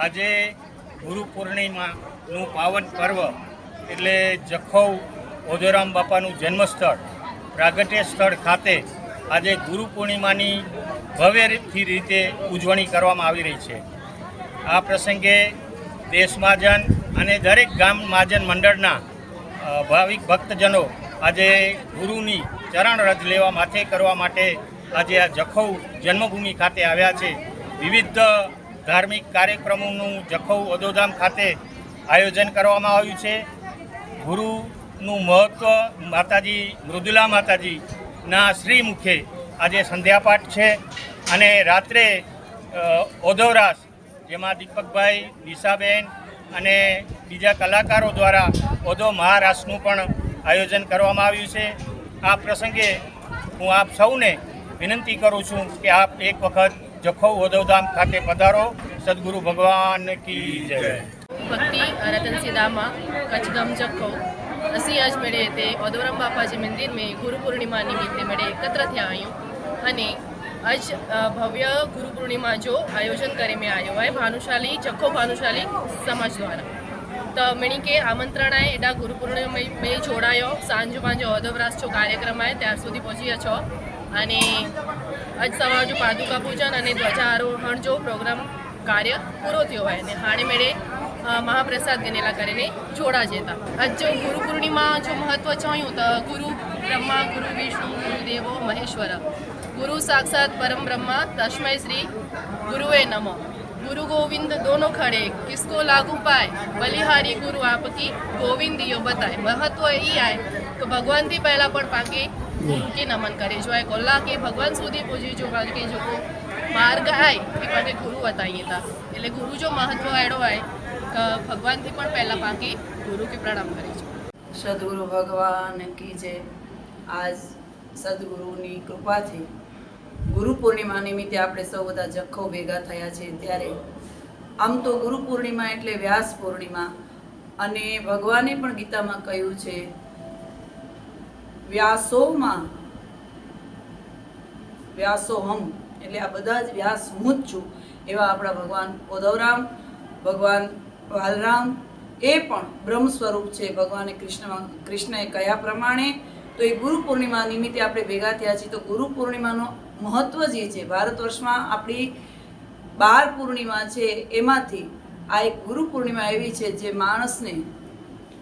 આજે ગુરુ પૂર્ણિમાનું પાવન પર્વ એટલે જખૌ ઓધોરામ બાપાનું જન્મસ્થળ પ્રાગટ્ય સ્થળ ખાતે આજે ગુરુ પૂર્ણિમાની ભવ્યથી રીતે ઉજવણી કરવામાં આવી રહી છે. આ પ્રસંગે દેશ મહાજન અને દરેક ગામ મહાજન મંડળના ભાવિક ભક્તજનો આજે ગુરુની ચરણ રજ લેવા માથે કરવા માટે આજે આ જખૌ જન્મભૂમિ ખાતે આવ્યા છે. વિવિધ ધાર્મિક કાર્યક્રમોનું જખૌ ઓધોધામ ખાતે આયોજન કરવામાં આવ્યું છે. ગુરુનું મહત્ત્વ માતાજી મૃદુલા માતાજીના શ્રી મુખે આજે સંધ્યાપાઠ છે અને રાત્રે ઓધોરાસ જેમાં દીપકભાઈ, નિશાબેન અને બીજા કલાકારો દ્વારા ઓધો મહારાસનું પણ આયોજન કરવામાં આવ્યું છે. આ પ્રસંગે હું આપ સૌને વિનંતી કરું છું કે આપ એક વખત જખૌ ઓધોધામ ખાતે પધારો. સદગુરુ भगवान की जय. भक्ति रतन सीधामा कच्छगम जखौ असी आज मेरे ते ओधोराम बापा जी मंदिर में गुरु पूर्णिमा निमित्ते मेरे एकत्र थया आयूँ अने आज भव्य गुरु पूर्णिमा जो आयोजन करे में आयो है भानुशाली जखौ भानुशाली समाज द्वारा. तो मणी के आमंत्रण है एडा गुरु पूर्णिमा में जोड़ायो सांजो पांजो ओधोरास जो कार्यक्रम है त्यार सुधी पहुंची छो अने आज सवार जो पादुका पूजन अने ध्वजारोहण जो प्रोग्राम कार्य पूरो थयो है ने हाणे मेरे महाप्रसाद गणेला करीने जोड़ा जेता. आज जो गुरु पूर्णिमा जो महत्व चाहिए तो गुरु ब्रह्मा गुरु विष्णु गुरु देवो महेश्वर गुरु साक्षात परम ब्रह्मा तस्मै श्री गुरुवे नमः. गुरु गोविंद दोनों खड़े किसको लागू पाए बलिहारी गुरु आपकी गोविंद यो बताए. महत्व ये है कि भगवान थी पहला पण पाके गुरु के नमन करे जो है कोल्ला के भगवान सुधी पूजी जो के जो मार्ग आए એ માટે ગુરુ બતાવીએ હતા. એટલે ગુરુ જો મહત્વ એડો હોય કે ભગવાનથી પણ પહેલાં પાકી ગુરુ કે પ્રણામ કરે છે. સદગુરુ ભગવાન કી જય. આજ સદગુરુની કૃપાથી ગુરુ પૂર્ણિમા નિમિત્તે આપણે સૌ બધા જખૌ ભેગા થયા છે. ત્યારે આમ તો ગુરુ પૂર્ણિમા એટલે વ્યાસ પૂર્ણિમા અને ભગવાને પણ ગીતામાં કહ્યું છે વ્યાસોહમ એટલે આ બધા જ વ્યાસ હું જ છું. એવા આપણા ભગવાન ઓધવરામ ભગવાન વાલરામ એ પણ બ્રહ્મ સ્વરૂપ છે. ભગવાને કૃષ્ણએ કહ્યા પ્રમાણે તો એ ગુરુ પૂર્ણિમા નિમિત્તે આપણે ભેગા થયા છીએ. તો ગુરુ પૂર્ણિમાનો મહત્વ જે છે ભારત વર્ષમાં આપણી 12 પૂર્ણિમા છે એમાંથી આ એક ગુરુ પૂર્ણિમા એવી છે જે માણસને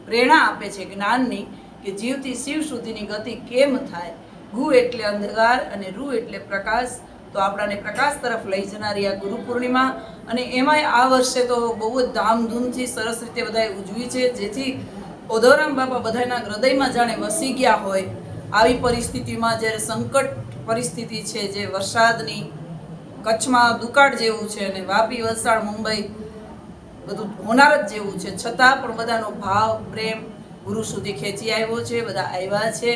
પ્રેરણા આપે છે જ્ઞાનની કે જીવથી શિવ સુધીની ગતિ કેમ થાય. ગુ એટલે અંધકાર અને રૂ એટલે પ્રકાશ. તો આપણાને પ્રકાશ તરફ લઈ જનારી આ ગુરુ પૂર્ણિમા અને એમાંય આ વર્ષે તો બહુ જ ધામધૂમથી સરસ રીતે બધાએ ઉજવી છે જેથી ઓધોરામ બાપા બધાના હૃદયમાં જાણે વસી ગયા હોય. આવી પરિસ્થિતિમાં જ્યારે સંકટ પરિસ્થિતિ છે જે વરસાદની કચ્છમાં દુકાળ જેવું છે અને વાપી વલસાડ મુંબઈ બધું હોનારત જેવું છે છતાં પણ બધાનો ભાવ પ્રેમ ગુરુ સુધી ખેંચી આવ્યો છે. બધા આવ્યા છે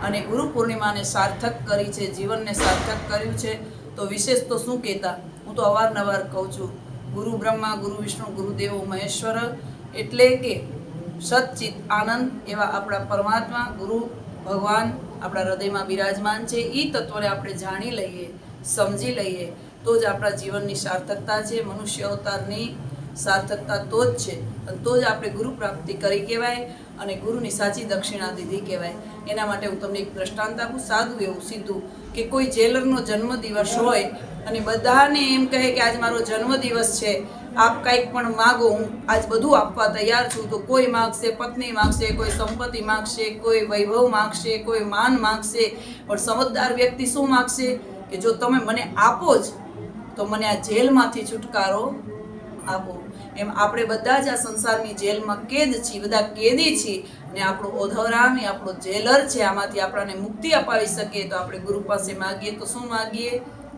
અને ગુરુ પૂર્ણિમાને સાર્થક કરી છે, જીવનને સાર્થક કર્યું છે. તો વિશેષ તો શું કહેતા, હું તો અવારનવાર કહું છું ગુરુ બ્રહ્મા ગુરુ વિષ્ણુ ગુરુ દેવો મહેશ્વર એટલે કે સચ્ચિત આનંદ એવા આપણા પરમાત્મા ગુરુ ભગવાન આપણા હૃદયમાં બિરાજમાન છે. એ તત્વને આપણે જાણી લઈએ, સમજી લઈએ તો જ આપણા જીવનની સાર્થકતા છે. મનુષ્ય અવતારની સાર્થકતા તો જ છે અને તો જ આપણે ગુરુ પ્રાપ્તિ કરી કહેવાય અને ગુરુની સાચી દક્ષિણા દીધી કહેવાય. એના માટે હું તમને એક દ્રષ્ટાંત આપું, સાદું એવું સીધું કે કોઈ જેલરનો જન્મદિવસ હોય અને બધાને એમ કહે કે આજ મારો જન્મદિવસ છે, આપ કંઈક પણ માગો, હું આજ બધું આપવા તૈયાર છું. તો કોઈ માગશે પત્ની માગશે, કોઈ સંપત્તિ માગશે, કોઈ વૈભવ માગશે, કોઈ માન માગશે. પણ સમજદાર વ્યક્તિ શું માગશે કે જો તમે મને આપો જ તો મને આ જેલમાંથી છુટકારો આપો. એમ આપણે બધા જ આ સંસારની જેલમાં કેદ છીએ, બધા કેદી છીએ ને આપણો ઓધવરામ એ આપણો જેલર છે. આમાંથી આપણને મુક્તિ અપાવી શકે તો આપણે ગુરુ પાસે માગીએ તો શું માગીએ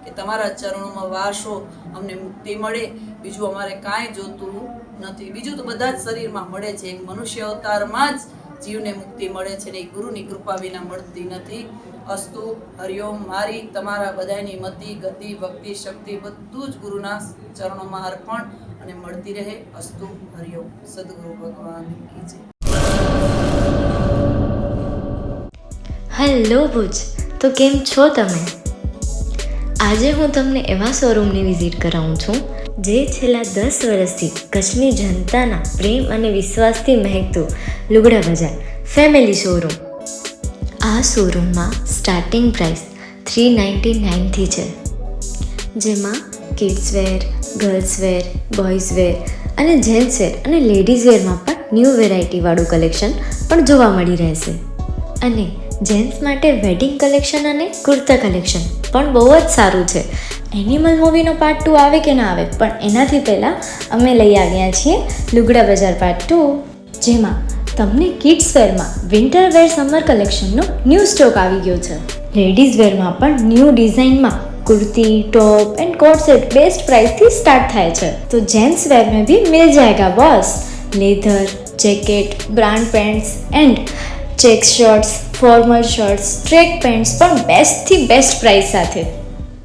કે તમારા ચરણોમાં વાસો, અમને મુક્તિ મળે. બીજું અમારે કાંઈ જોતું નથી. બીજું તો બધા જ શરીરમાં મળે છે. એક મનુષ્ય અવતારમાં જ જીવને મુક્તિ મળે છે ને એ ગુરુની કૃપા વિના મળતી નથી. અસ્તુ હરિઓમ. મારી તમારા બધાની મતિ ગતિ ભક્તિ શક્તિ બધું જ ગુરુના ચરણોમાં અર્પણ અને મળતી રહે. અસ્તુ હરિઓમ. સદગુરુ ભગવાન કી જય. હેલો ભુજ, તો કેમ છો તમે? આજે હું તમને એવા શોરૂમની વિઝિટ કરાવું છું જે છેલ્લા 10 વર્ષથી કચ્છની જનતાના પ્રેમ અને વિશ્વાસથી મહેકતું લુગડા બજાર ફેમિલી શોરૂમ. આ શોરૂમમાં સ્ટાર્ટિંગ પ્રાઇસ 399થી છે, જેમાં kids wear, girls wear, boys wear અને જેન્ટ્સ વેર અને લેડીઝ વેરમાં પણ ન્યૂ વેરાયટીવાળું કલેક્શન પણ જોવા મળી રહેશે. અને જેન્ટ્સ માટે વેડિંગ કલેક્શન અને કુર્તા કલેક્શન પણ બહુ જ સારું છે. એનિમલ મૂવીનો પાર્ટ 2 આવે કે ના આવે, પણ એનાથી પહેલાં અમે લઈ આવ્યા છીએ લુગડા બજાર પાર્ટ 2, જેમાં તમને કિડ્સ વેરમાં વિન્ટર વેર સમર કલેક્શનનો ન્યૂ સ્ટોક આવી ગયો છે. લેડીઝ વેરમાં પણ ન્યૂ ડિઝાઇનમાં kurti, top and coat set best price थी स्टार्ट થાય છે. तो जेंट्स वेयर में भी मिल जाएगा boss. Leather, jacket, brand pants and check shirts, formal shirts, track pants પણ બેસ્ટથી બેસ્ટ પ્રાઇસ સાથે.